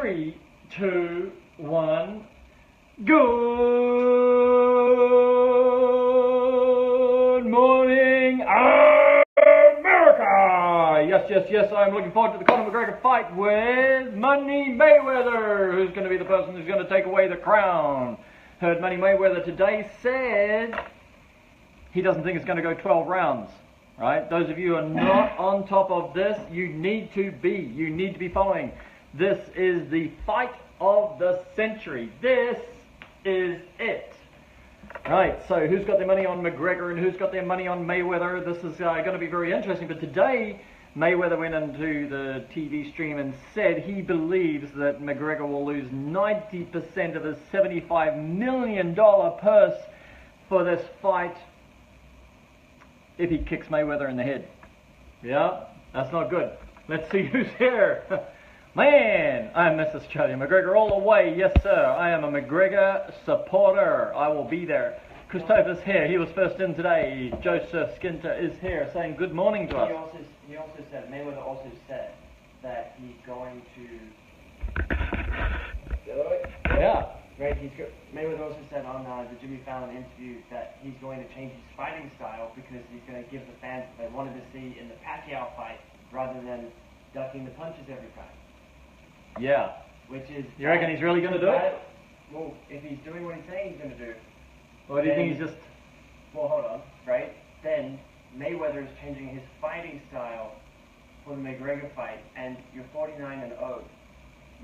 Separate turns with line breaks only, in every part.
3, 2, 1, good morning, America! Yes, I'm looking forward to the Conor McGregor fight with Money Mayweather, who's going to be the person who's going to take away the crown. Heard Money Mayweather today said he doesn't think it's going to go 12 rounds. Right? Those of you who are not on top of this, you need to be. You need to be following. This is the fight of the century. This is it. Right, so who's got their money on McGregor and who's got their money on Mayweather? This is going to be very interesting. But today, Mayweather went into the TV stream and said he believes that McGregor will lose 90% of his $75 million purse for this fight if he kicks Mayweather in the head. Yeah, that's not good. Let's see who's here. Man, I miss Australia. McGregor all the way. Yes, sir. I am a McGregor supporter. I will be there. Christopher's here. He was first in today. Joseph Skinter is here saying good morning to us.
He also said, Mayweather also said that he's going to...
Yeah.
Right, Mayweather also said on the Jimmy Fallon interview that he's going to change his fighting style because he's going to give the fans what they wanted to see in the Pacquiao fight rather than ducking the punches every time.
Yeah.
Which is...
You reckon he's really going to do it?
Well, if he's doing what he's saying he's going to do...
Or do you think he's just...
Well, hold on, right? Then Mayweather is changing his fighting style for the McGregor fight, and you're 49-0.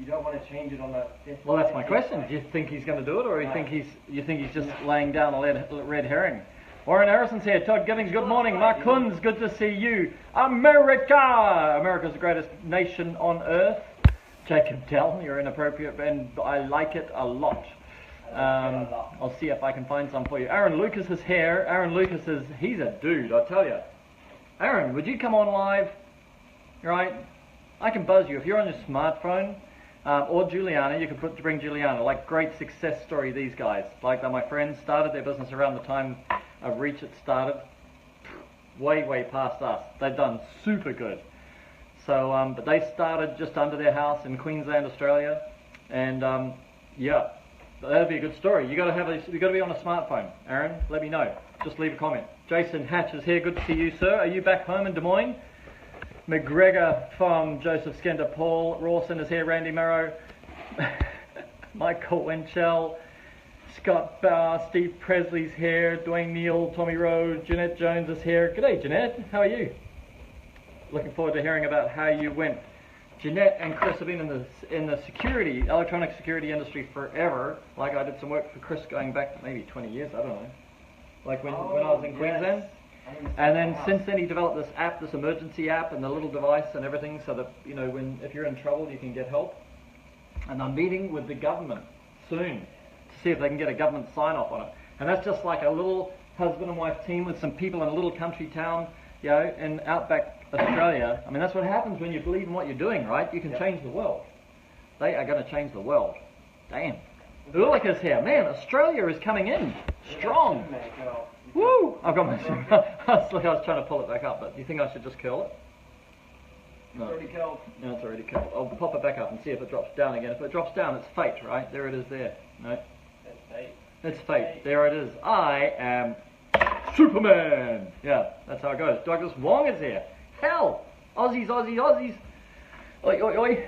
You don't want to change it on the 50th.
Well, that's my question. Do you think he's going to do it, or you think he's just laying down a red herring? Warren Harrison's here. Todd Giddings, good morning. Mark Kunz, good to see you. America! America's the greatest nation on earth. Jacob Dell, you're inappropriate, and I like it a lot. I'll see if I can find some for you. Aaron Lucas is here. Aaron Lucas he's a dude, I tell you. Aaron, would you come on live? Right? I can buzz you. If you're on your smartphone, or Juliana, you could bring Juliana. Like, great success story, these guys. Like, they're my friends, started their business around the time of Reach It started. Way past us. They've done super good. So, but they started just under their house in Queensland, Australia. And, yeah, that'd be a good story. You got to be on a smartphone. Aaron, let me know. Just leave a comment. Jason Hatch is here. Good to see you, sir. Are you back home in Des Moines? McGregor from Joseph Skinter, Paul Rawson is here, Randy Merrow, Michael Winchell, Scott Bauer, Steve Presley's here, Dwayne Neal, Tommy Rowe, Jeanette Jones is here. G'day Jeanette, how are you? Looking forward to hearing about how you went. Jeanette and Chris have been in the electronic security industry forever. Like, I did some work for Chris going back maybe 20 years, I don't know. Like when I was in Queensland. And then since then he developed this app, this emergency app, and the little device and everything, so that, you know, if you're in trouble you can get help. And I'm meeting with the government soon to see if they can get a government sign-off on it. And that's just like a little husband and wife team with some people in a little country town, you know, in outback Australia. I mean, that's what happens when you believe in what you're doing, right? You can change the world. They are going to change the world. Damn. Ulrich is here. Man, Australia is coming in strong. Woo! I've got my... I was trying to pull it back up, but do you think I should just curl it? No.
It's already curled.
No, it's already curled. I'll pop it back up and see if it drops down again. If it drops down, it's fate, right? There it is there. No?
That's fate.
It's fate. There it is. I am Superman! Yeah, that's how it goes. Douglas Wong is here. Hell! Aussies! Oi, oi, oi!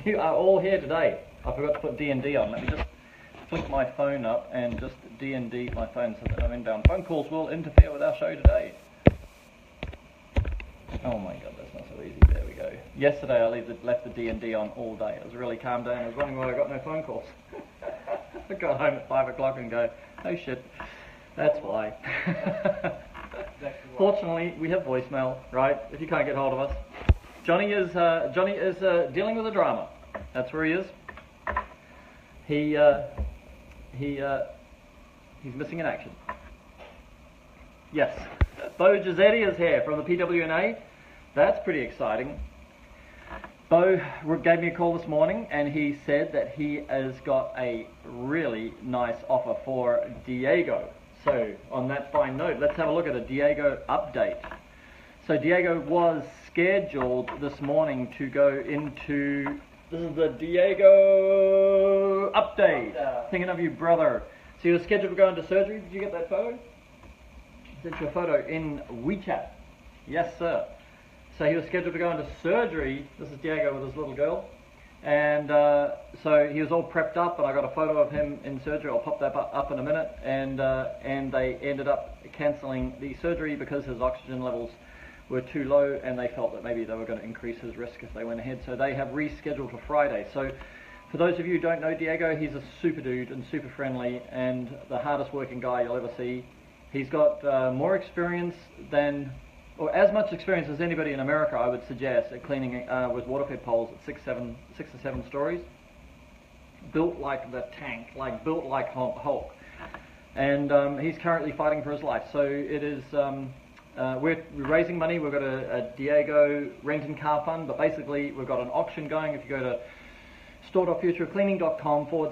You are all here today. I forgot to put D&D on. Let me just flick my phone up and just D&D my phone so that no inbound phone calls will interfere with our show today. Oh my god, that's not so easy. There we go. Yesterday I left the D&D on all day. It was really calm down. I was wondering why I got no phone calls. I got home at 5 o'clock and go, oh shit, that's why. Fortunately, we have voicemail, right? If you can't get hold of us. Johnny is dealing with a drama. That's where he is. He's missing in action. Yes. Bo Giusetti is here from the PWNA. That's pretty exciting. Bo gave me a call this morning and he said that he has got a really nice offer for Diego. So, on that fine note, let's have a look at a Diego update. So Diego was scheduled this morning to go into This is the Diego update. Thinking of you, brother. So he was scheduled to go into surgery. Did you get that photo? I sent you a photo in WeChat. Yes, sir. So he was scheduled to go into surgery. This is Diego with his little girl. And so he was all prepped up, and I got a photo of him in surgery. I'll pop that up in a minute. And they ended up cancelling the surgery because his oxygen levels were too low, and they felt that maybe they were going to increase his risk if they went ahead. So they have rescheduled for Friday. So for those of you who don't know Diego, he's a super dude and super friendly and the hardest working guy you'll ever see. He's got more experience than, or as much experience as anybody in America, I would suggest, at cleaning with water-fed poles at 6 or 7 stories. Built like the tank, built like Hulk. And he's currently fighting for his life. So it is... we're raising money. We've got a Diego Renton car fund, but basically we've got an auction going. If you go to store.futureofcleaning.com /
You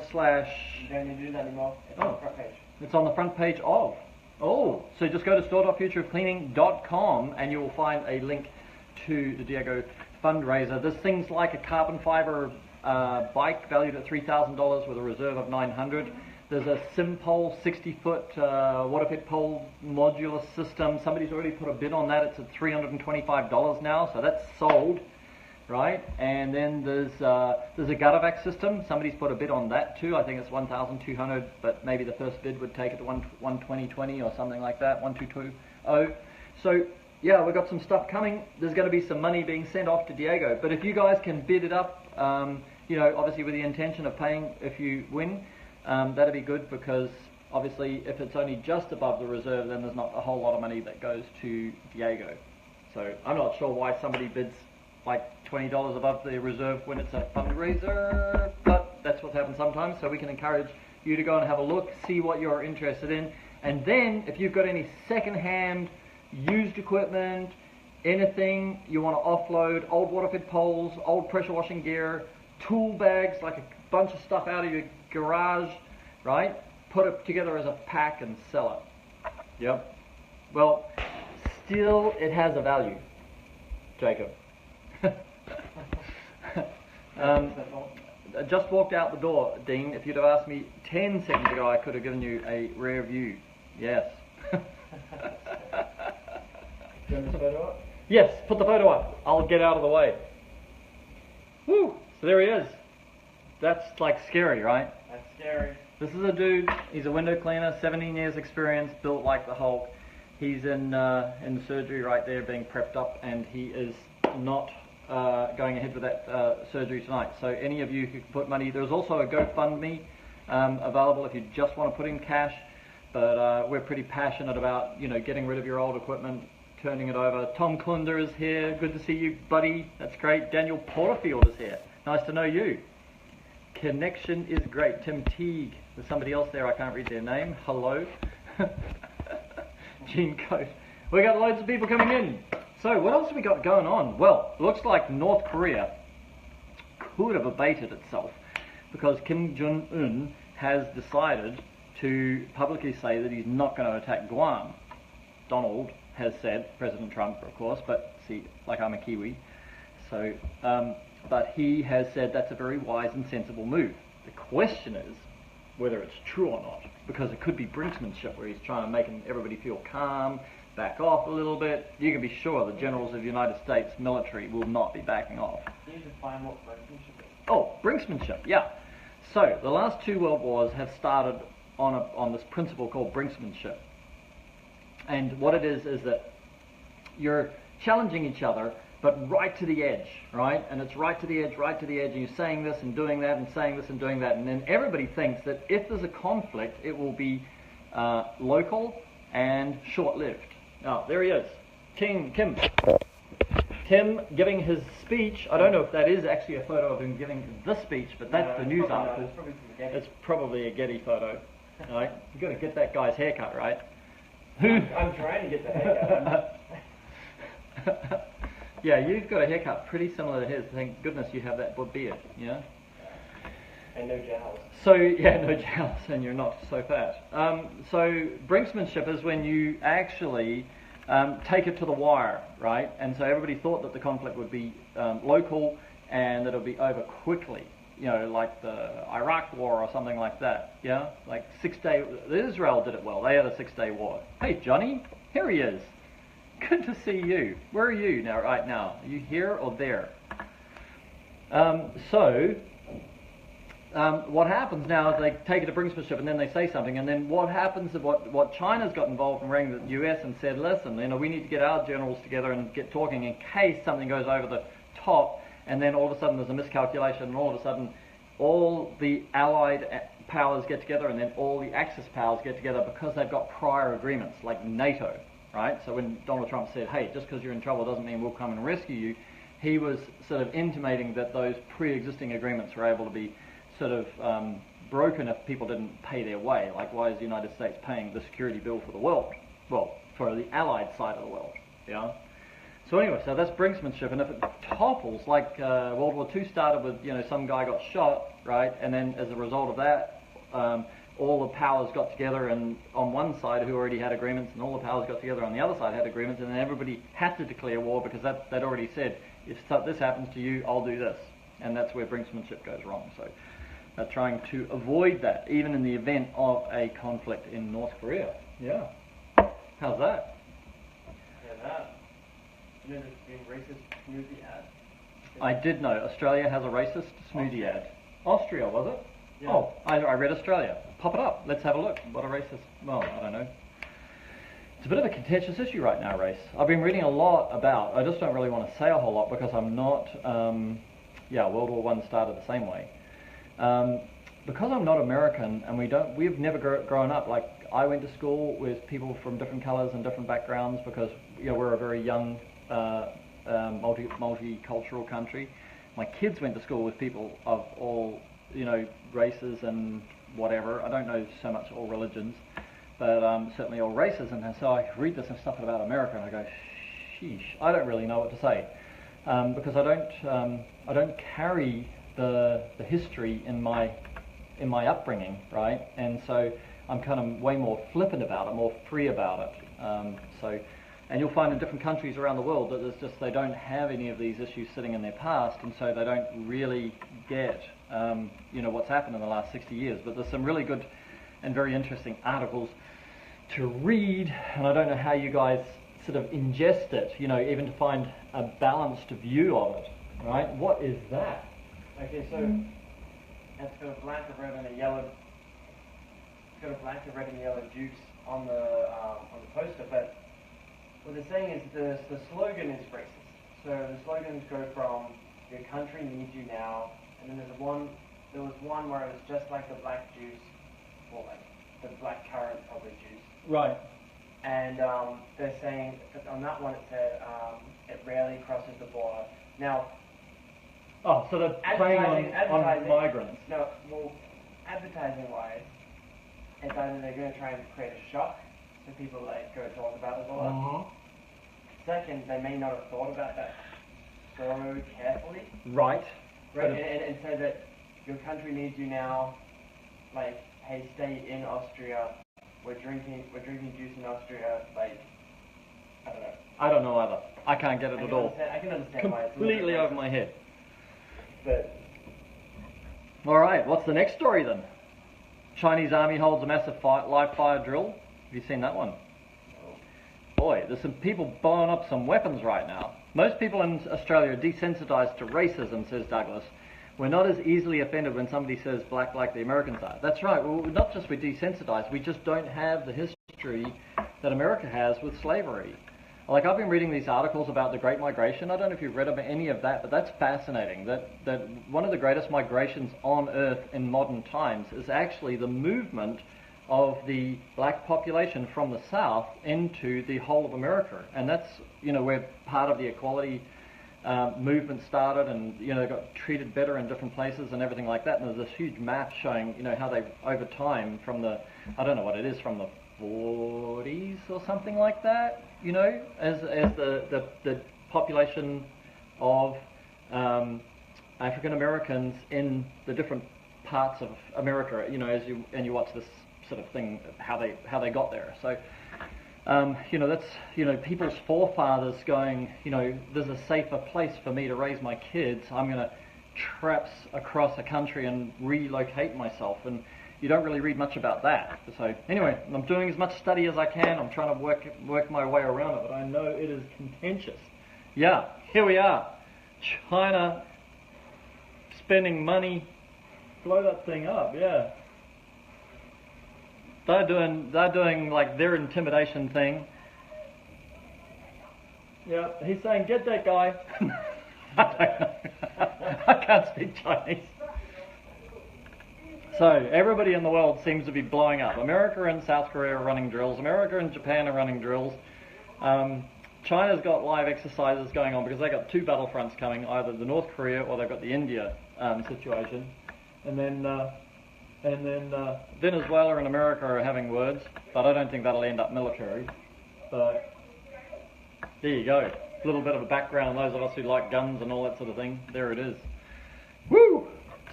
don't need to do that anymore. It's on the front page.
It's on the front page of. Oh, so just go to store.futureofcleaning.com and you will find a link to the Diego fundraiser. There's things like a carbon fiber bike valued at $3,000 with a reserve of $900. There's a Simpole 60-foot water-fed pole modular system. Somebody's already put a bid on that. It's at $325 now, so that's sold, right? And then there's a Guttervac system. Somebody's put a bid on that too. I think it's $1,200, but maybe the first bid would take it to $120.20 or something like that, $1,220. So yeah, we've got some stuff coming. There's going to be some money being sent off to Diego. But if you guys can bid it up, you know, obviously with the intention of paying if you win. That'd be good because obviously if it's only just above the reserve, then there's not a whole lot of money that goes to Diego. So I'm not sure why somebody bids like $20 above the reserve when it's a fundraiser, but that's what happens sometimes. So we can encourage you to go and have a look, see what you're interested in, and then if you've got any second-hand used equipment, anything you want to offload, old water-fed poles, old pressure washing gear, tool bags, like a bunch of stuff out of your garage, right? Put it together as a pack and sell it. Yep. Well, still it has a value, Jacob. I just walked out the door, Dean. If you'd have asked me 10 seconds ago, I could have given you a rare view. Yes.
Do you want this photo up?
Yes, put the photo up. I'll get out of the way. Woo! So there he is. That's like scary, right?
That's scary.
This is a dude, he's a window cleaner, 17 years experience, built like the Hulk. He's in surgery right there being prepped up, and he is not going ahead with that surgery tonight. So any of you who can put money, there's also a GoFundMe available if you just want to put in cash, but we're pretty passionate about, you know, getting rid of your old equipment, turning it over. Tom Klunder is here, good to see you, buddy, that's great. Daniel Porterfield is here, nice to know you. Connection is great. Tim Teague. There's somebody else there. I can't read their name. Hello. Gene Coat. We got loads of people coming in. So what else have we got going on? Well, it looks like North Korea could have abated itself because Kim Jong-un has decided to publicly say that he's not going to attack Guam. Donald has said, President Trump, of course, but see, like I'm a Kiwi. So, but he has said that's a very wise and sensible move. The question is whether it's true or not, because it could be brinksmanship where he's trying to make everybody feel calm, back off a little bit. You can be sure the generals of the United States military will not be backing off.
You need to find what brinksmanship is.
Oh, brinksmanship, yeah. So the last 2 world wars have started on this principle called brinksmanship. And what it is that you're challenging each other, but right to the edge, right? And it's right to the edge, and you're saying this and doing that and saying this and doing that. And then everybody thinks that if there's a conflict, it will be local and short-lived. Now, there he is, Kim giving his speech. I don't know if that is actually a photo of him giving the speech, but that's the news article. It's probably a Getty photo. Right? You've got to get that guy's haircut, right?
I'm trying to get the haircut.
Yeah, you've got a haircut pretty similar to his. Thank goodness you have that beard, you know?
And no jowls.
So, yeah, no jowls, and you're not so fat. So, brinksmanship is when you actually take it to the wire, right? And so everybody thought that the conflict would be local and that it'll be over quickly. You know, like the Iraq War or something like that. Yeah, like 6 day. Israel did it well. They had a 6-day war. Hey, Johnny, here he is. Good to see you. Where are you now? Right now, are you here or there? What happens now is they take it to brinksmanship and then they say something, and then what happens is what China's got involved and rang the US and said, listen, you know, we need to get our generals together and get talking in case something goes over the top, and then all of a sudden there's a miscalculation, and all of a sudden all the allied powers get together, and then all the Axis powers get together because they've got prior agreements, like NATO, right? So when Donald Trump said, hey, just because you're in trouble doesn't mean we'll come and rescue you, he was sort of intimating that those pre-existing agreements were able to be sort of broken if people didn't pay their way. Like, why is the United States paying the security bill for the world? Well, for the Allied side of the world, yeah? So anyway, so that's brinksmanship, and if it topples, like World War II started with, you know, some guy got shot, right, and then as a result of that, all the powers got together, and on one side who already had agreements, and all the powers got together on the other side had agreements, and then everybody had to declare war because they'd already said, if this happens to you, I'll do this. And that's where brinksmanship goes wrong. So they're trying to avoid that, even in the event of a conflict in North Korea. Yeah. How's that?
Yeah, that. You know the racist smoothie ad?
I did know. Australia has a racist smoothie ad. Austria, was it?
Yeah.
Oh, I read Australia. Pop it up. Let's have a look. What a racist... Well, I don't know. It's a bit of a contentious issue right now, race. I've been reading a lot about... I just don't really want to say a whole lot because I'm not... World War I started the same way. Because I'm not American, and we've never grown up, like, I went to school with people from different colours and different backgrounds because, you know, we're a very young, multicultural country. My kids went to school with people of all, you know, races and whatever. I don't know so much all religions, but certainly all races. And so I read this and stuff about America, and I go, sheesh, I don't really know what to say because I don't carry the history in my upbringing, right? And so I'm kind of way more flippant about it, more free about it. And you'll find in different countries around the world that there's just, they don't have any of these issues sitting in their past, and so they don't really get, what's happened in the last 60 years. But there's some really good and very interesting articles to read, and I don't know how you guys sort of ingest it, you know, even to find a balanced view of it, right? What is that?
Okay, so it's got a black, a red, and a yellow. It's got a black, a red, and yellow dukes on the poster, but what they're saying is the slogan is racist. So the slogans go from "Your country needs you now," and then there was one where it was just like the black juice, or like the black currant probably juice.
Right.
And they're saying that on that one it said it rarely crosses the border. Now.
Oh, so they're preying on migrants.
No, well, advertising-wise, it's either they're going to try and create a shock so people like go talk about the border.
Uh-huh.
Second, they may not have thought about that so carefully.
Right.
Right. And say that your country needs you now. Like, hey, stay in Austria. We're drinking juice in Austria. Like, I don't know.
I don't know either. I can't get it at all.
I can understand why it's
completely over my head.
But
all right, what's the next story then? Chinese army holds a massive live fire drill. Have you seen that one? Boy, there's some people blowing up some weapons right now. Most people in Australia are desensitized to racism, says Douglas. We're not as easily offended when somebody says black like the Americans are. That's right. Well, not just we're desensitized, we just don't have the history that America has with slavery. Like, I've been reading these articles about the Great Migration. I don't know if you've read about any of that, but that's fascinating. That one of the greatest migrations on Earth in modern times is actually the movement of the black population from the South into the whole of America. And that's, you know, where part of the equality movement started, and, you know, got treated better in different places and everything like that. And there's this huge map showing, you know, how they, over time, from the, I don't know what it is, from the 40s or something like that, you know, as the population of African Americans in the different parts of America, you know, as you watch this sort of thing, how they got there. So you know, that's, you know, people's forefathers going, you know, there's a safer place for me to raise my kids. I'm gonna traps across a country and relocate myself, and you don't really read much about that. So anyway, I'm doing as much study as I can. I'm trying to work my way around it, but I know it is contentious. Yeah, here we are. China spending money, blow that thing up, yeah. They're doing like their intimidation thing. Yeah, he's saying, get that guy. I don't know. I can't speak Chinese. So everybody in the world seems to be blowing up. America and South Korea are running drills. America and Japan are running drills. China's got live exercises going on because they've got two battlefronts coming, either the North Korea or they've got the India situation. And then Venezuela and America are having words, but I don't think that'll end up military. But there you go. A little bit of a background, those of us who like guns and all that sort of thing. There it is. Woo!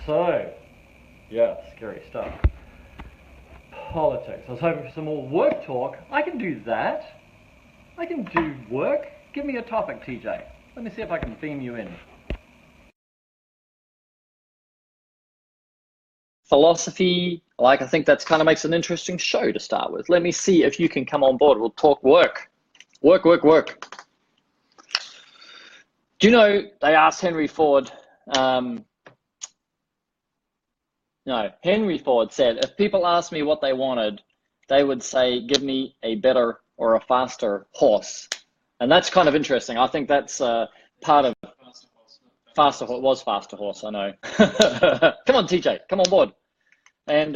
So, yeah, scary stuff. Politics. I was hoping for some more work talk. I can do that. I can do work. Give me a topic, TJ. Let me see if I can beam you in.
Philosophy, I think that's kind of makes an interesting show to start with. Let me see if you can come on board. We'll talk work. Work. Do you know, they asked Henry Ford, Henry Ford said, if people asked me what they wanted, they would say, give me a better or a faster horse. And that's kind of interesting. I think that's part of faster horse, I know. Come on, TJ, come on board. And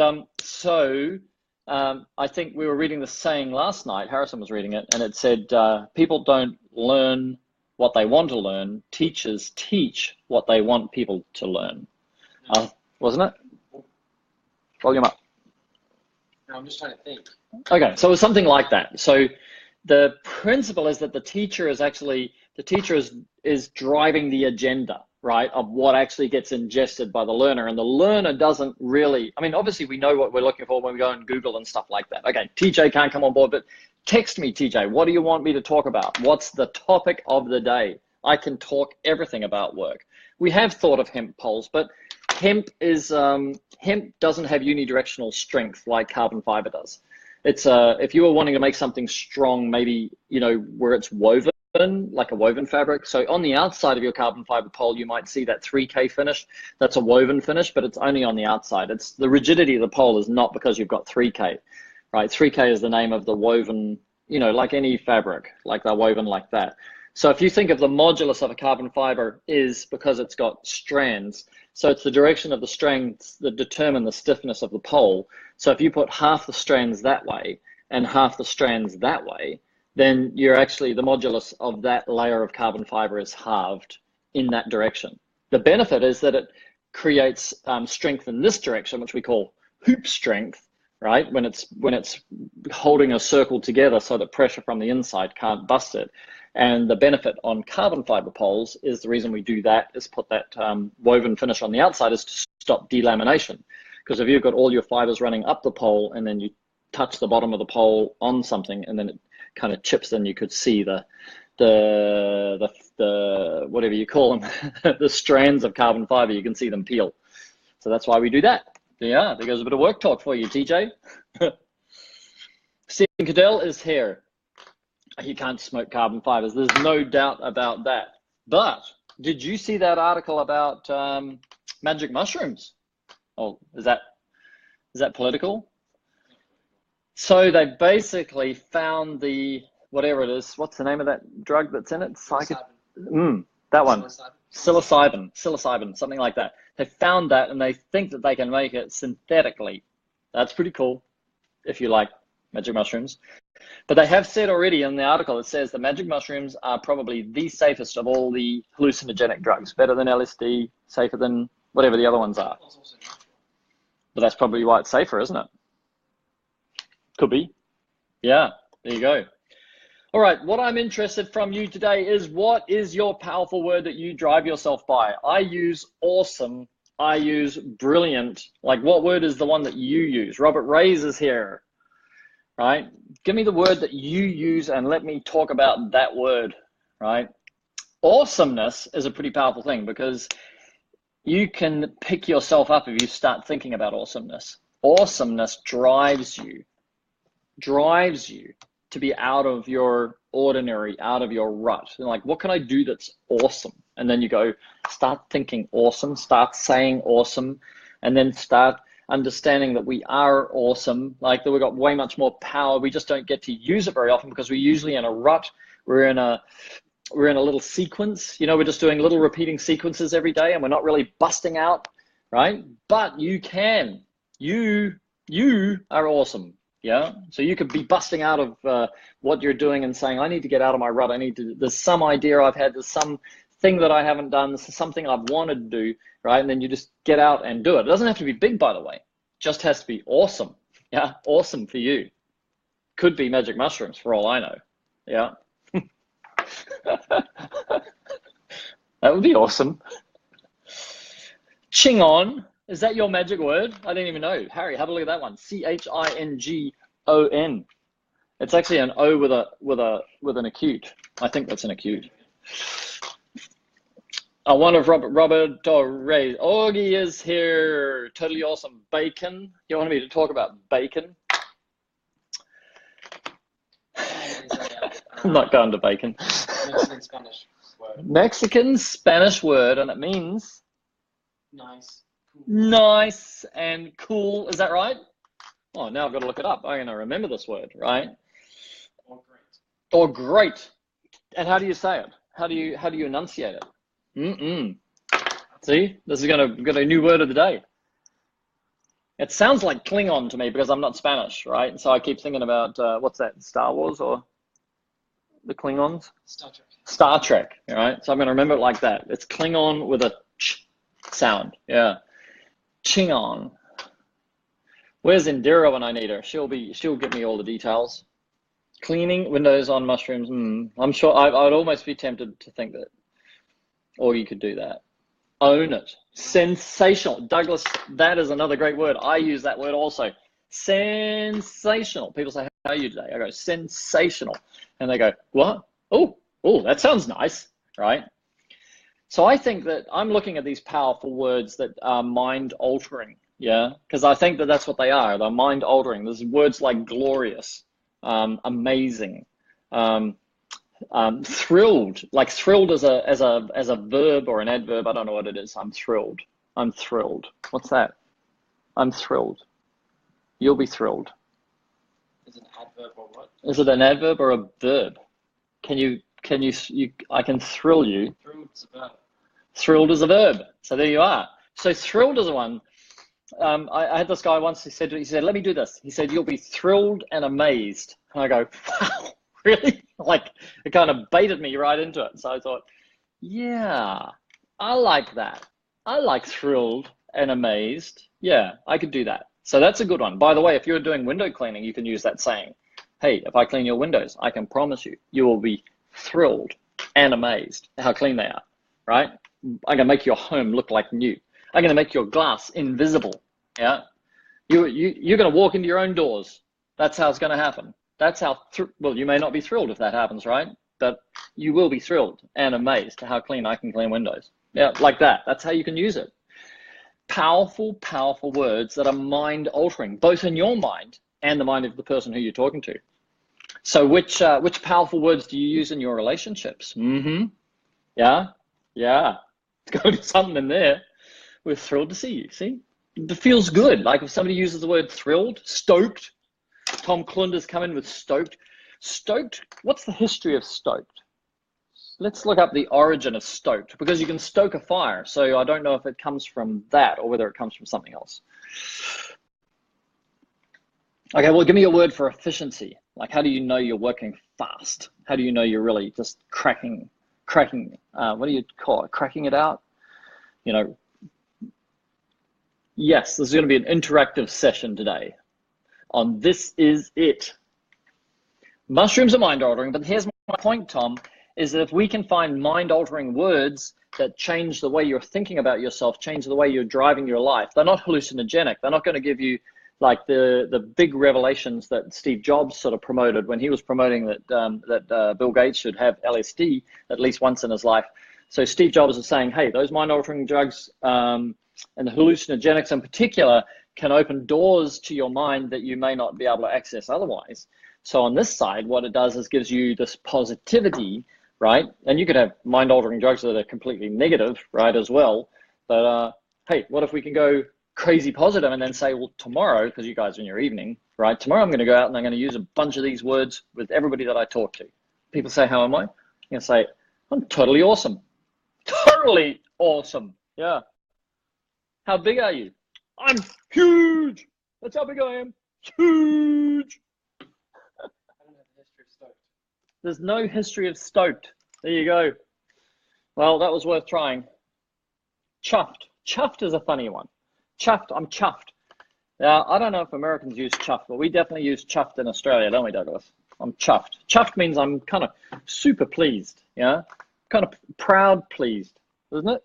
I think we were reading the saying last night, Harrison was reading it, and it said, people don't learn what they want to learn, teachers teach what they want people to learn. Wasn't it? Volume up.
No, I'm just trying to think.
Okay, so it was something like that. So the principle is that the teacher is driving the agenda, right, of what actually gets ingested by the learner. And the learner doesn't really, I mean, obviously we know what we're looking for when we go and Google and stuff like that. Okay, TJ can't come on board, but text me, TJ, what do you want me to talk about? What's the topic of the day? I can talk everything about work. We have thought of hemp poles, but hemp doesn't have unidirectional strength like carbon fiber does. It's if you were wanting to make something strong, maybe, where it's woven, like a woven fabric. So on the outside of your carbon fiber pole, you might see that 3K finish. That's a woven finish, but it's only on the outside. It's the rigidity of the pole is not because you've got 3K, right? 3K is the name of the woven, like any fabric, like they're woven like that. So if you think of the modulus of a carbon fiber is because it's got strands. So it's the direction of the strands that determine the stiffness of the pole. So if you put half the strands that way and half the strands that way, then you're actually, the modulus of that layer of carbon fiber is halved in that direction. The benefit is that it creates strength in this direction, which we call hoop strength, right? When it's holding a circle together so that pressure from the inside can't bust it. And the benefit on carbon fiber poles is the reason we do that is put that woven finish on the outside is to stop delamination. Because if you've got all your fibers running up the pole and then you touch the bottom of the pole on something and then it kind of chips, then you could see the whatever you call them, the strands of carbon fiber, you can see them peel. So that's why we do that. Yeah, there goes a bit of work talk for you, TJ. Stephen Cadell is here. He can't smoke carbon fibers. There's no doubt about that. But did you see that article about magic mushrooms? Oh, is that political? So they basically found whatever it is. What's the name of that drug that's in it? That one. Psilocybin, something like that. They found that and they think that they can make it synthetically. That's pretty cool if you like magic mushrooms. But they have said already in the article, it says the magic mushrooms are probably the safest of all the hallucinogenic drugs, better than LSD, safer than whatever the other ones are. But that's probably why it's safer, isn't it? Could be. Yeah, there you go. All right, what I'm interested from you today is what is your powerful word that you drive yourself by? I use awesome. I use brilliant. Like, what word is the one that you use? Robert Reyes is here, right? Give me the word that you use and let me talk about that word, right? Awesomeness is a pretty powerful thing because you can pick yourself up if you start thinking about awesomeness. Awesomeness drives you to be out of your ordinary, out of your rut. And like, what can I do that's awesome? And then you go, start thinking awesome, start saying awesome, and then start understanding that we are awesome, like that we've got way much more power. We just don't get to use it very often because we're usually in a rut. We're in a little sequence, you know, we're just doing little repeating sequences every day and we're not really busting out, right? But you can, you are awesome. Yeah. So you could be busting out of what you're doing and saying, I need to get out of my rut. There's some idea I've had, there's some thing that I haven't done, this is something I've wanted to do, right? And then you just get out and do it. It doesn't have to be big, by the way. It just has to be awesome. Yeah. Awesome for you. Could be magic mushrooms for all I know. Yeah. That would be awesome. Chingon, is that your magic word? I didn't even know. Harry, have a look at that one. Chingon. It's actually an O with an acute. I think that's an acute. One of Roberto Reyes. Augie is here. Totally awesome. Bacon. You want me to talk about bacon? I'm not going to bacon.
Mexican Spanish word.
Mexican Spanish word, and it means
Nice. Cool.
nice and cool. Is that right? Oh, now I've got to look it up. I'm going to remember this word, right?
Or great.
Or great. And how do you say it? How do you enunciate it? See, this is going to get a new word of the day. It sounds like Klingon to me because I'm not Spanish, right? So I keep thinking about what's that? Star Wars or the Klingons?
Star Trek.
Star Trek, all right? So I'm going to remember it like that. It's Klingon with a ch sound, yeah. Chingon. Where's Indira when I need her? She'll give me all the details. Cleaning windows on mushrooms. I'm sure I'd almost be tempted to think that, or you could do that. Own it. Sensational. Douglas, that is another great word. I use that word also. Sensational. People say, how are you today? I go, sensational. And they go, what? Oh, that sounds nice, right? So I think that I'm looking at these powerful words that are mind altering, yeah? Because I think that that's what they are. They're mind altering. There's words like glorious, amazing, thrilled. Like thrilled as a verb or an adverb. I don't know what it is. I'm thrilled. What's that? I'm thrilled. You'll be thrilled.
Is it an adverb or what?
Is it an adverb or a verb? I can thrill you.
Thrilled is a verb.
Thrilled is a verb. So there you are. So thrilled is one. I had this guy once, he said, let me do this. He said, you'll be thrilled and amazed. And I go, wow, really? Like, it kind of baited me right into it. So I thought, yeah, I like that. I like thrilled and amazed. Yeah, I could do that. So that's a good one. By the way, if you're doing window cleaning, you can use that saying. Hey, if I clean your windows, I can promise you, you will be thrilled and amazed at how clean they are, right? I'm going to make your home look like new. I'm going to make your glass invisible, yeah? You're going to walk into your own doors. That's how it's going to happen. That's how, well, you may not be thrilled if that happens, right? But you will be thrilled and amazed at how clean I can clean windows. Yeah, like that. That's how you can use it. Powerful, powerful words that are mind altering, both in your mind and the mind of the person who you're talking to. So which powerful words do you use in your relationships? Yeah. It's going to be something in there. We're thrilled to see you. See, it feels good. Like if somebody uses the word thrilled, stoked. Tom Klunder's come in with stoked. Stoked. What's the history of stoked? Let's look up the origin of stoked, because you can stoke a fire. So I don't know if it comes from that or whether it comes from something else. Okay, well, give me a word for efficiency. Like, how do you know you're working fast? How do you know you're really just cracking, what do you call it? Cracking it out? You know, yes, this is going to be an interactive session today on This Is It. Mushrooms are mind-altering, but here's my point, Tom, is that if we can find mind-altering words that change the way you're thinking about yourself, change the way you're driving your life, they're not hallucinogenic. They're not going to give you like the big revelations that Steve Jobs sort of promoted when he was promoting that Bill Gates should have LSD at least once in his life. So Steve Jobs is saying, hey, those mind-altering drugs and the hallucinogenics in particular can open doors to your mind that you may not be able to access otherwise. So on this side, what it does is gives you this positivity, right? And you could have mind-altering drugs that are completely negative, right, as well. But hey, what if we can go crazy positive and then say, well, tomorrow, because you guys are in your evening, right? Tomorrow I'm going to go out and I'm going to use a bunch of these words with everybody that I talk to. People say, how am I? I'm going to say, I'm totally awesome. Totally awesome. Yeah. How big are you? I'm huge. That's how big I am. Huge.
I don't have a history of stoked.
There's no history of stoked. There you go. Well, that was worth trying. Chuffed. Chuffed is a funny one. Chuffed. I'm chuffed. Now, I don't know if Americans use chuffed, but we definitely use chuffed in Australia, don't we, Douglas? I'm chuffed. Chuffed means I'm kind of super pleased. Yeah. Kind of proud pleased, isn't it?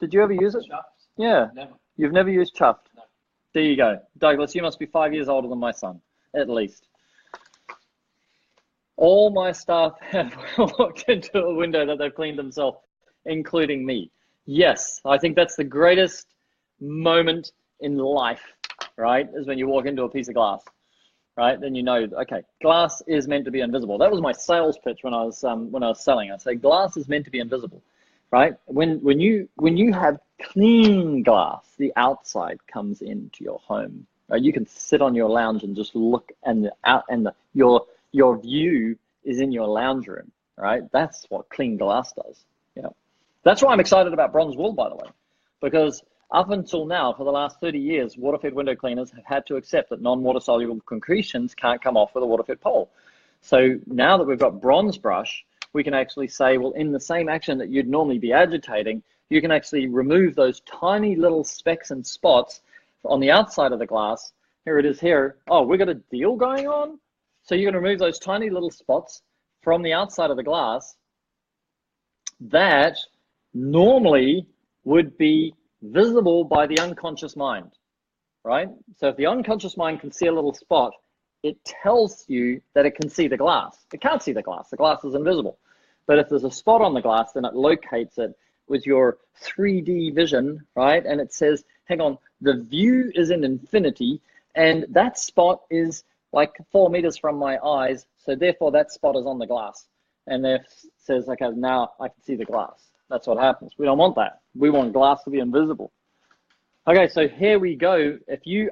Did you ever use it?
Chuffed?
Yeah.
Never.
You've never used chuffed?
No.
There you go. Douglas, you must be 5 years older than my son, at least. All my staff have walked into a window that they've cleaned themselves, including me. Yes, I think that's the greatest moment in life, right? Is when you walk into a piece of glass, right? Then you know, okay, glass is meant to be invisible. That was my sales pitch when I was selling. I say glass is meant to be invisible, right? When you have clean glass, the outside comes into your home. Right? You can sit on your lounge and just look, and your view is in your lounge room, right? That's what clean glass does. Yeah, that's why I'm excited about bronze wool, by the way, because up until now, for the last 30 years, water-fed window cleaners have had to accept that non-water soluble concretions can't come off with a water-fed pole. So now that we've got bronze brush, we can actually say, well, in the same action that you'd normally be agitating, you can actually remove those tiny little specks and spots on the outside of the glass. Here it is here. Oh, we've got a deal going on? So you're going to remove those tiny little spots from the outside of the glass that normally would be visible by the unconscious mind, right? So if the unconscious mind can see a little spot, it tells you that it can see the glass. It can't see the glass. The glass is invisible. But if there's a spot on the glass, then it locates it with your 3D vision, right? And it says, hang on, the view is in infinity, and that spot is like 4 meters from my eyes, so therefore that spot is on the glass. And it says, okay, now I can see the glass. That's what happens. We don't want that. We want glass to be invisible. Okay, so here we go. If you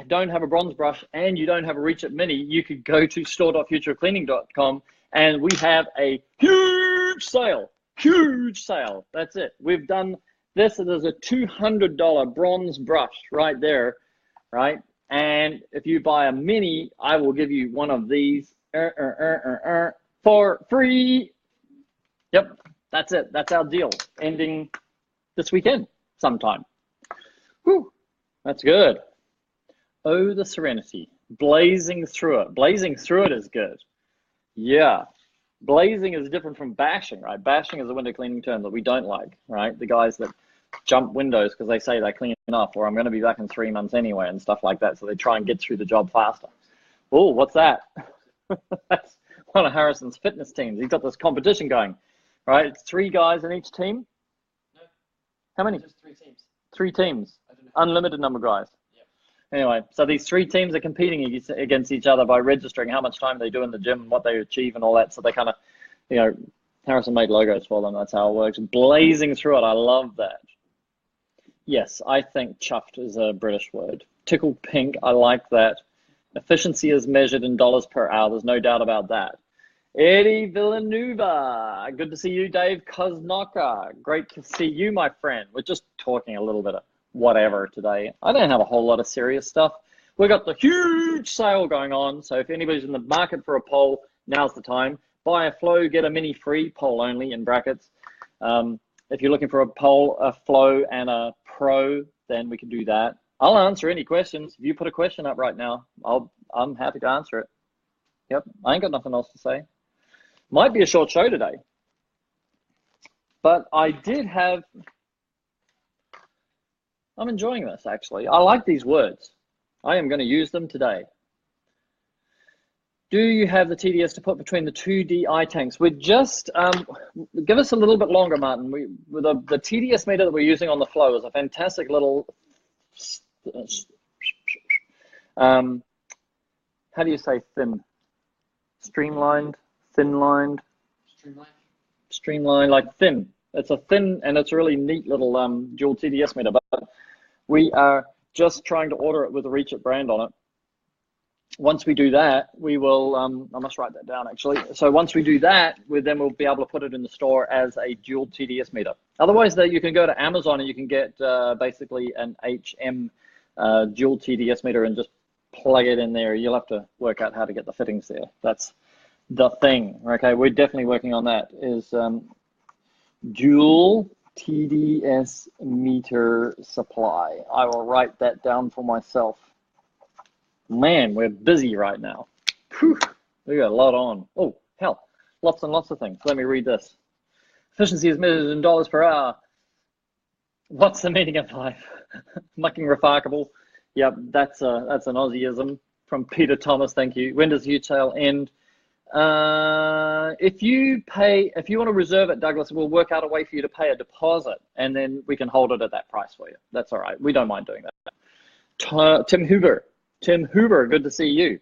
don't have a bronze brush and you don't have a Reach It Mini, you could go to store.futureofcleaning.com and we have a huge sale. Huge sale. That's it. We've done this. There's a $200 bronze brush right there, right? And if you buy a mini, I will give you one of these for free. Yep, that's it. That's our deal. Ending this weekend sometime. Whew, that's good. Oh, the serenity. Blazing through it. Blazing through it is good. Yeah. Blazing is different from bashing, right? Bashing is a window cleaning term that we don't like, right? The guys that jump windows because they say they're clean enough, or I'm going to be back in 3 months anyway, and stuff like that. So they try and get through the job faster. Oh, what's that? That's one of Harrison's fitness teams. He's got this competition going, right? It's 3 guys in each team.
No.
How many?
Just 3 teams.
3 teams.
I don't know.
Unlimited number of guys.
Yeah.
Anyway, so these 3 teams are competing against each other by registering how much time they do in the gym and what they achieve and all that. So they kind of, you know, Harrison made logos for them. That's how it works. Blazing through it. I love that. Yes, I think chuffed is a British word. Tickled pink. I like that. Efficiency is measured in dollars per hour. There's no doubt about that. Eddie Villanueva. Good to see you, Dave Koznaka. Great to see you, my friend. We're just talking a little bit of whatever today. I don't have a whole lot of serious stuff. We've got the huge sale going on. So if anybody's in the market for a pole, now's the time. Buy a Flow, get a mini free, pole only in brackets. If you're looking for a pole, a Flow, and a Pro, then we can do that. I'll answer any questions. If you put a question up right now, I'm happy to answer it. Yep, I ain't got nothing else to say. Might be a short show today. But I did have... I'm enjoying this, actually. I like these words. I am going to use them today. Do you have the TDS to put between the two DI tanks? We're just, give us a little bit longer, Martin. The TDS meter that we're using on the flow is a fantastic little, how do you say thin? Streamlined, thin-lined? Streamlined, like thin. It's a thin, and it's a really neat little dual TDS meter, but we are just trying to order it with the Reach It brand on it. Once we do that, we will, I must write that down actually. So once we do that, then we'll be able to put it in the store as a dual TDS meter. Otherwise, you can go to Amazon and you can get basically an HM dual TDS meter and just plug it in there. You'll have to work out how to get the fittings there. That's the thing. Okay, we're definitely working on that, is dual TDS meter supply. I will write that down for myself. Man, we're busy right now. Whew, we got a lot on. Oh, hell, lots and lots of things. Let me read this. Efficiency is measured in dollars per hour. What's the meaning of life? Mucking remarkable. Yep, that's an Aussieism from Peter Thomas. Thank you. When does U-tail end? If you want to reserve it, Douglas, we'll work out a way for you to pay a deposit, and then we can hold it at that price for you. That's all right. We don't mind doing that. Tim Huber, good to see you.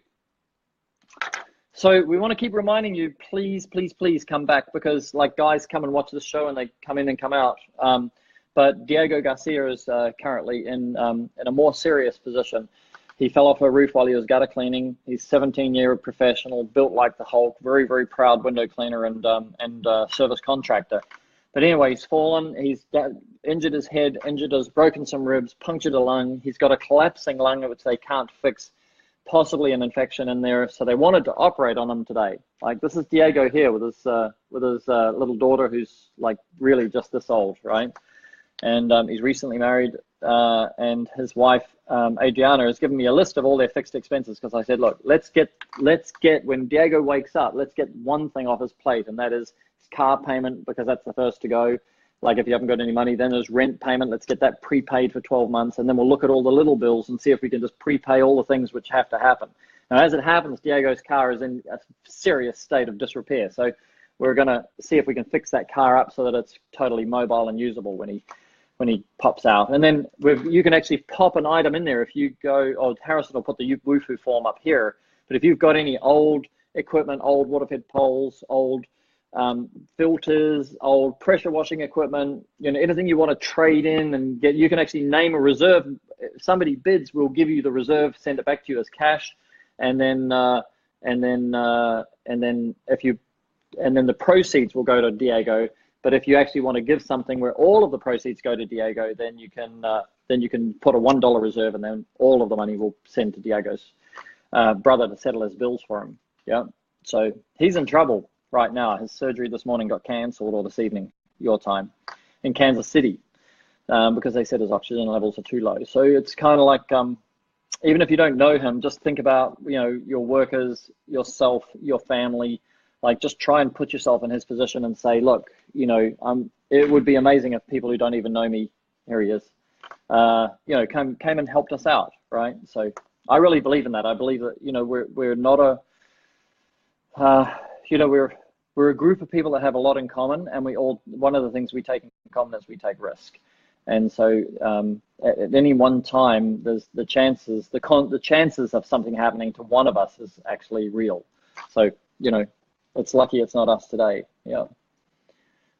So we want to keep reminding you, please, please, please come back, because like guys come and watch this show and they come in and come out. But Diego Garcia is currently in a more serious position. He fell off a roof while he was gutter cleaning. He's 17-year professional, built like the Hulk, very, very proud window cleaner and service contractor. But anyway, he's fallen, he's injured his head, broken some ribs, punctured a lung. He's got a collapsing lung, which they can't fix, possibly an infection in there. So they wanted to operate on him today. Like, this is Diego here with his little daughter, who's like really just this old, right? And he's recently married, and his wife, Adriana, has given me a list of all their fixed expenses, because I said, look, let's get, when Diego wakes up, let's get one thing off his plate, and that is his car payment, because that's the first to go. Like, if you haven't got any money, then there's rent payment. Let's get that prepaid for 12 months, and then we'll look at all the little bills and see if we can just prepay all the things which have to happen. Now, as it happens, Diego's car is in a serious state of disrepair, so we're going to see if we can fix that car up so that it's totally mobile and usable when he pops out. And then you can actually pop an item in there if you go, or Harrison will put the WUFU form up here, but if you've got any old equipment, old water fed poles, old filters, old pressure washing equipment, anything you want to trade in and get, you can actually name a reserve. If somebody bids, we'll give you the reserve, send it back to you as cash, and then the proceeds will go to Diego. But if you actually want to give something where all of the proceeds go to Diego, then you can put a $1 reserve, and then all of the money will send to Diego's brother to settle his bills for him. Yeah, so he's in trouble right now. His surgery this morning got cancelled, or this evening, your time, in Kansas City, because they said his oxygen levels are too low. So it's kind of like, even if you don't know him, just think about your workers, yourself, your family. Like, just try and put yourself in his position and say, look, it would be amazing if people who don't even know me, here he is, came and helped us out, right? So I really believe in that. I believe that, we're not we're a group of people that have a lot in common, and one of the things we take in common is we take risk. And so at any one time, there's the chances of something happening to one of us is actually real. So, it's lucky it's not us today. Yeah.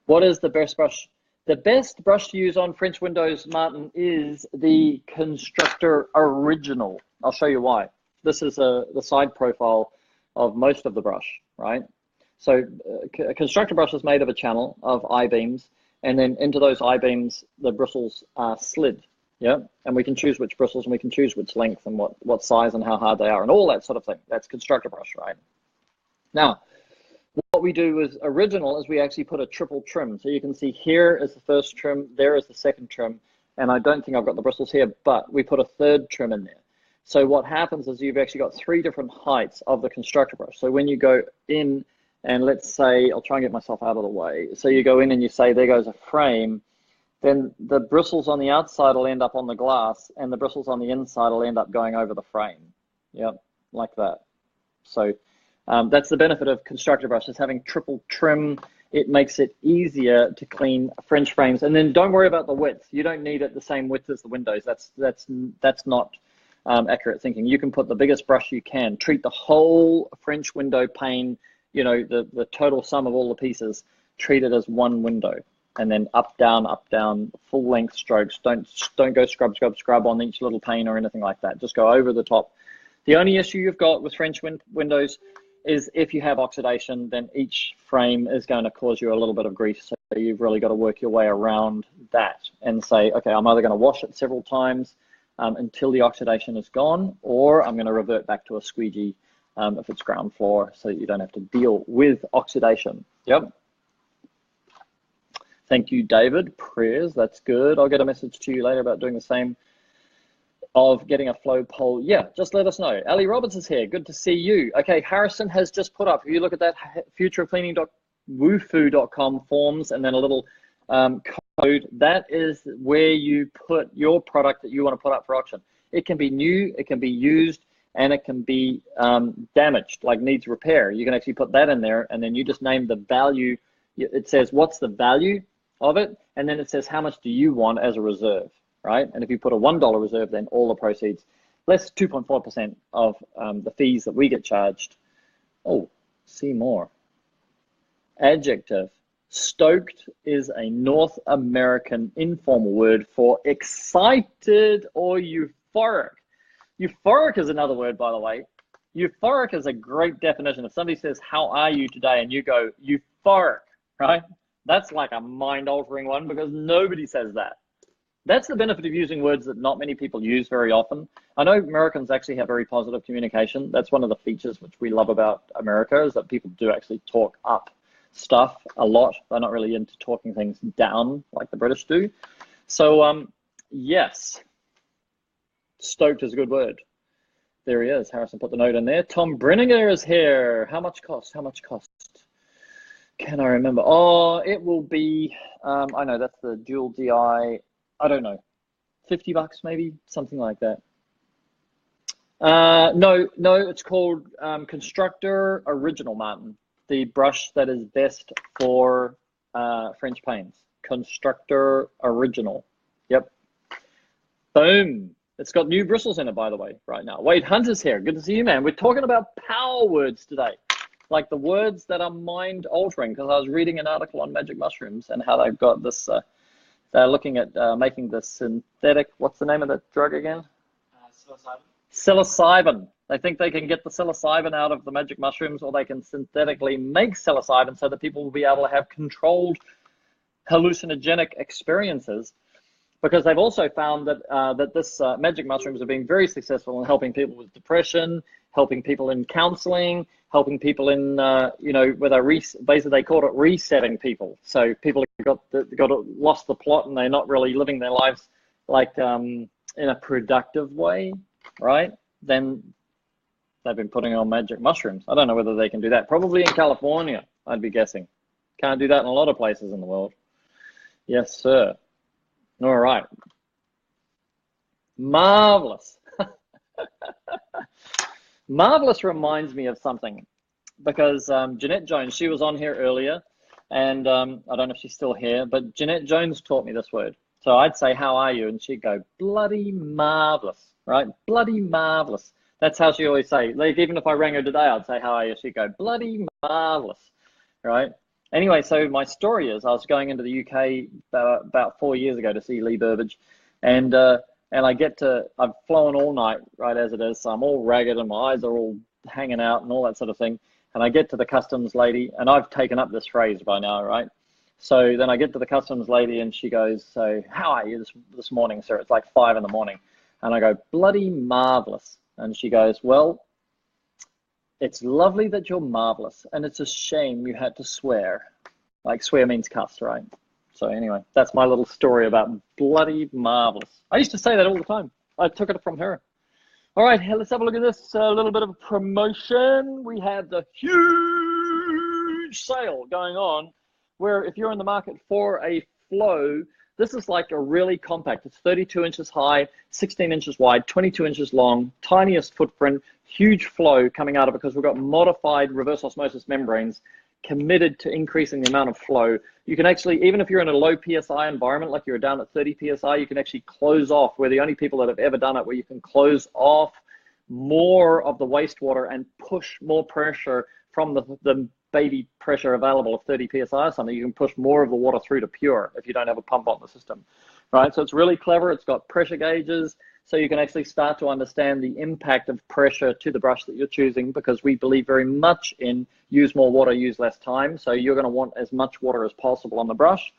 What is the best brush? The best brush to use on French windows, Martin, is the Constructor Original. I'll show you why. This is the side profile of most of the brush, right? So a Constructor brush is made of a channel of I-beams, and then into those I-beams, the bristles are slid. Yeah, and we can choose which bristles, and we can choose which length and what size and how hard they are and all that sort of thing. That's Constructor brush, right? Now, what we do with Original is we actually put a triple trim. So you can see here is the first trim, there is the second trim, and I don't think I've got the bristles here, but we put a third trim in there. So what happens is you've actually got 3 different heights of the Constructor brush. So when you go in, and let's say, I'll try and get myself out of the way. So you go in and you say, there goes a frame, then the bristles on the outside will end up on the glass, and the bristles on the inside will end up going over the frame. Yep, like that. So That's the benefit of constructor brushes, having triple trim. It makes it easier to clean French frames. And then don't worry about the width. You don't need it the same width as the windows. That's not accurate thinking. You can put the biggest brush you can. Treat the whole French window pane, you know, the total sum of all the pieces, treat it as one window. And then up, down, full length strokes. Don't go scrub on each little pane or anything like that. Just go over the top. The only issue you've got with French windows is if you have oxidation, then each frame is going to cause you a little bit of grease. So you've really got to work your way around that and say, okay, I'm either going to wash it several times until the oxidation is gone, or I'm going to revert back to a squeegee if it's ground floor, so that you don't have to deal with oxidation. Yep. Thank you, David. Prayers, that's good. I'll get a message to you later about doing the same, of getting a flow poll. Yeah, just let us know. Ali Roberts is here. Good to see you. Okay, Harrison has just put up, if you look at that futureofcleaning.woofu.com forms and then a little code, that is where you put your product that you want to put up for auction. It can be new, it can be used, and it can be damaged, like needs repair. You can actually put that in there, and then you just name the value. It says what's the value of it, and then it says how much do you want as a reserve, right? And if you put a $1 reserve, then all the proceeds, less 2.4% of the fees that we get charged. Oh, see more. Adjective. Stoked is a North American informal word for excited or euphoric. Euphoric is another word, by the way. Euphoric is a great definition. If somebody says, how are you today? And you go, euphoric, right? That's like a mind-altering one because nobody says that. That's the benefit of using words that not many people use very often. I know Americans actually have very positive communication. That's one of the features which we love about America, is that people do actually talk up stuff a lot. They're not really into talking things down like the British do. So yes, stoked is a good word. There he is. Harrison put the note in there. Tom Brenninger is here. How much cost? How much cost? Can I remember? Oh, it will be, I know that's the dual DI. I don't know, $50 maybe, something like that. No, it's called Constructor Original, Martin. The brush that is best for French panes. Constructor Original. Yep. Boom. It's got new bristles in it, by the way, right now. Wade Hunter's here. Good to see you, man. We're talking about power words today, like the words that are mind-altering, because I was reading an article on magic mushrooms and how they've got this, they're looking at making this synthetic, what's the name of that drug again?
Psilocybin.
Psilocybin. They think they can get the psilocybin out of the magic mushrooms, or they can synthetically make psilocybin so that people will be able to have controlled hallucinogenic experiences. Because they've also found that that this magic mushrooms have been very successful in helping people with depression, helping people in counseling, helping people in you know, where they basically they called it resetting people. So people got lost the plot and they're not really living their lives like in a productive way, right? Then they've been putting on magic mushrooms. I don't know whether they can do that. Probably in California, I'd be guessing. Can't do that in a lot of places in the world. Yes, sir. All right. Marvelous. Marvelous reminds me of something, because Jeanette Jones, she was on here earlier, and I don't know if she's still here, but Jeanette Jones taught me this word. So I'd say, how are you? And she'd go, bloody marvelous, right? Bloody marvelous. That's how she always say. Like, even if I rang her today, I'd say, how are you? She'd go, bloody marvelous, right? Anyway, so my story is I was going into the UK about 4 years ago to see Lee Burbage, and I've flown all night, right, as it is, so I'm all ragged and my eyes are all hanging out and all that sort of thing, and I get to the customs lady, and I've taken up this phrase by now, right? So then I get to the customs lady and she goes, so how are you this morning, sir? It's like 5 in the morning. And I go, bloody marvelous. And she goes, well, it's lovely that you're marvelous, and it's a shame you had to swear. Like, swear means cuss, right? So anyway, that's my little story about bloody marvelous. I used to say that all the time. I took it from her. All right, let's have a look at this. A little bit of a promotion. We have the huge sale going on, where if you're in the market for a flow, This is like a really compact. It's 32 inches high, 16 inches wide, 22 inches long, tiniest footprint, huge flow coming out of it because we've got modified reverse osmosis membranes committed to increasing the amount of flow. You can actually, even if you're in a low PSI environment, like you're down at 30 PSI, you can actually close off. We're the only people that have ever done it where you can close off more of the wastewater and push more pressure from the baby pressure available of 30 PSI or something. You can push more of the water through to pure if you don't have a pump on the system, right? So it's really clever. It's got pressure gauges, so you can actually start to understand the impact of pressure to the brush that you're choosing, because we believe very much in use more water, use less time. So you're going to want as much water as possible on the brush.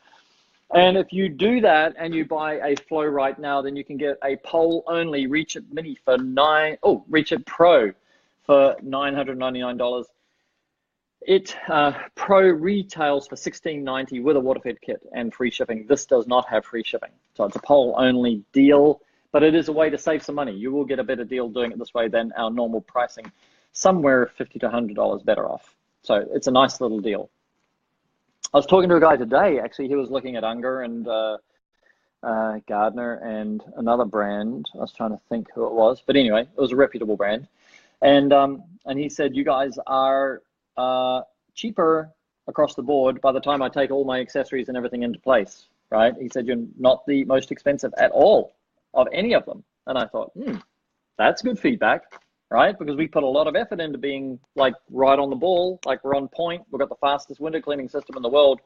And if you do that and you buy a Flow right now, then you can get a pole only Reach It Mini for Reach It Pro for $999. It Pro retails for $16.90 with a water fed kit and free shipping. This does not have free shipping. So it's a pole only deal, but it is a way to save some money. You will get a better deal doing it this way than our normal pricing, somewhere $50 to $100 better off. So it's a nice little deal. I was talking to a guy today, actually. He was looking at Unger and Gardner and another brand. I was trying to think who it was, but anyway, it was a reputable brand. And he said, you guys are cheaper across the board by the time I take all my accessories and everything into place, right? He said, you're not the most expensive at all of any of them. And I thought, that's good feedback, right? Because we put a lot of effort into being like right on the ball, like we're on point. We've got the fastest window cleaning system in the world.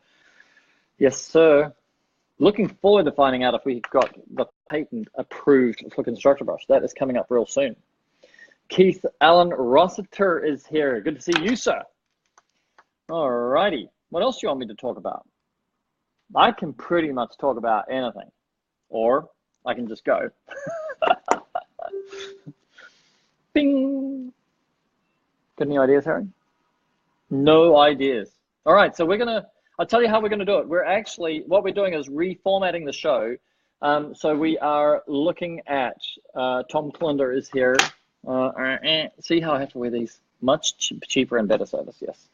Yes, sir. Looking forward to finding out if we got the patent approved for Constructor Brush. That is coming up real soon. Keith Allen Rossiter is here. Good to see you, sir. All righty. What else do you want me to talk about? I can pretty much talk about anything, or I can just go. Bing. Got any ideas, Harry? No ideas. All right, so I'll tell you how we're gonna do it. What we're doing is reformatting the show. So we are looking at, Tom Klinder is here. See how I have to wear these? Much cheaper and better service, yes.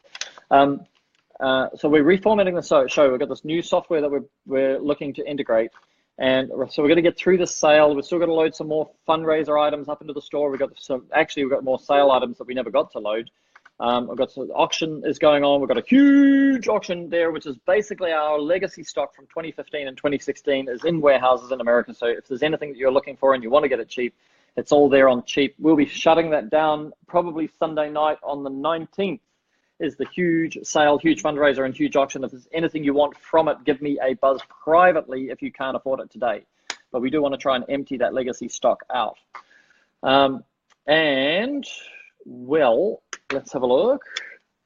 So we're reformatting the show. We've got this new software that we're looking to integrate. And so we're going to get through the sale. We're still going to load some more fundraiser items up into the store. We've got more sale items that we never got to load. We've got some auction is going on. We've got a huge auction there, which is basically our legacy stock from 2015 and 2016 is in warehouses in America. So if there's anything that you're looking for and you want to get it cheap, it's all there on cheap. We'll be shutting that down probably Sunday night on the 19th. Is the huge sale, huge fundraiser, and huge auction. If there's anything you want from it, give me a buzz privately if you can't afford it today. But we do want to try and empty that legacy stock out. And, well, let's have a look.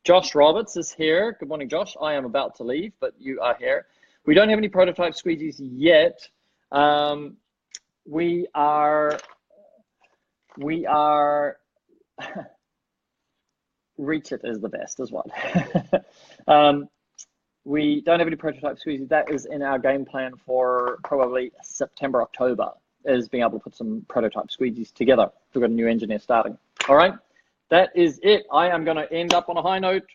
Josh Roberts is here. Good morning, Josh. I am about to leave, but you are here. We don't have any prototype squeegees yet. We are Reach It is the best as well. We don't have any prototype squeezies. That is in our game plan for probably September, October, is being able to put some prototype squeezies together. We've got a new engineer starting. All right, that is it. I am going to end up on a high note.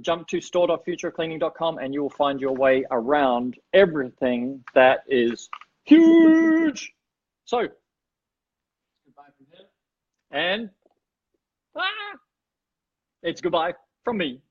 Jump to store.futurecleaning.com and you will find your way around everything that is huge. So,
Goodbye from him.
and it's goodbye from me.